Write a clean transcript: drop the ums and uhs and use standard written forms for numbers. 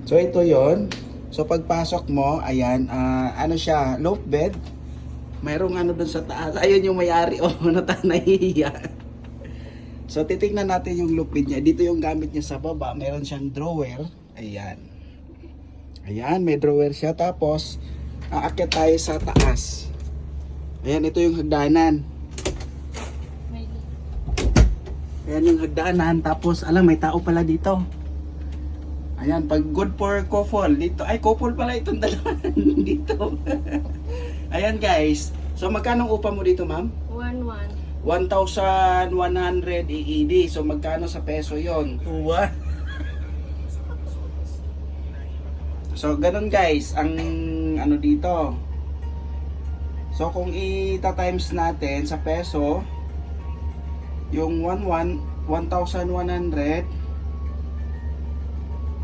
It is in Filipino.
So ito yon. So pagpasok mo, ayan, ano siya, loft bed. Mayroong ano dun sa taas. Ayun yung may-ari, oh, nahihiya. So titingnan natin yung loft bed niya. Dito yung gamit niya sa baba. Meron siyang drawer. Ayan. Ayan, may drawer siya. Tapos, aakyat tayo sa taas. Ayan, ito yung hagdanan. Ayan yung hagdanan. Tapos, alam, may tao pala dito. Ayan, pag good for couple dito. Ay, couple pala itong dalawa dito. Ayan guys. So magkano upa mo dito, ma'am? 1,100 AED. So magkano sa peso 'yon? 2. So ganun guys, ang ano dito. So kung i-times natin sa peso, yung 1,100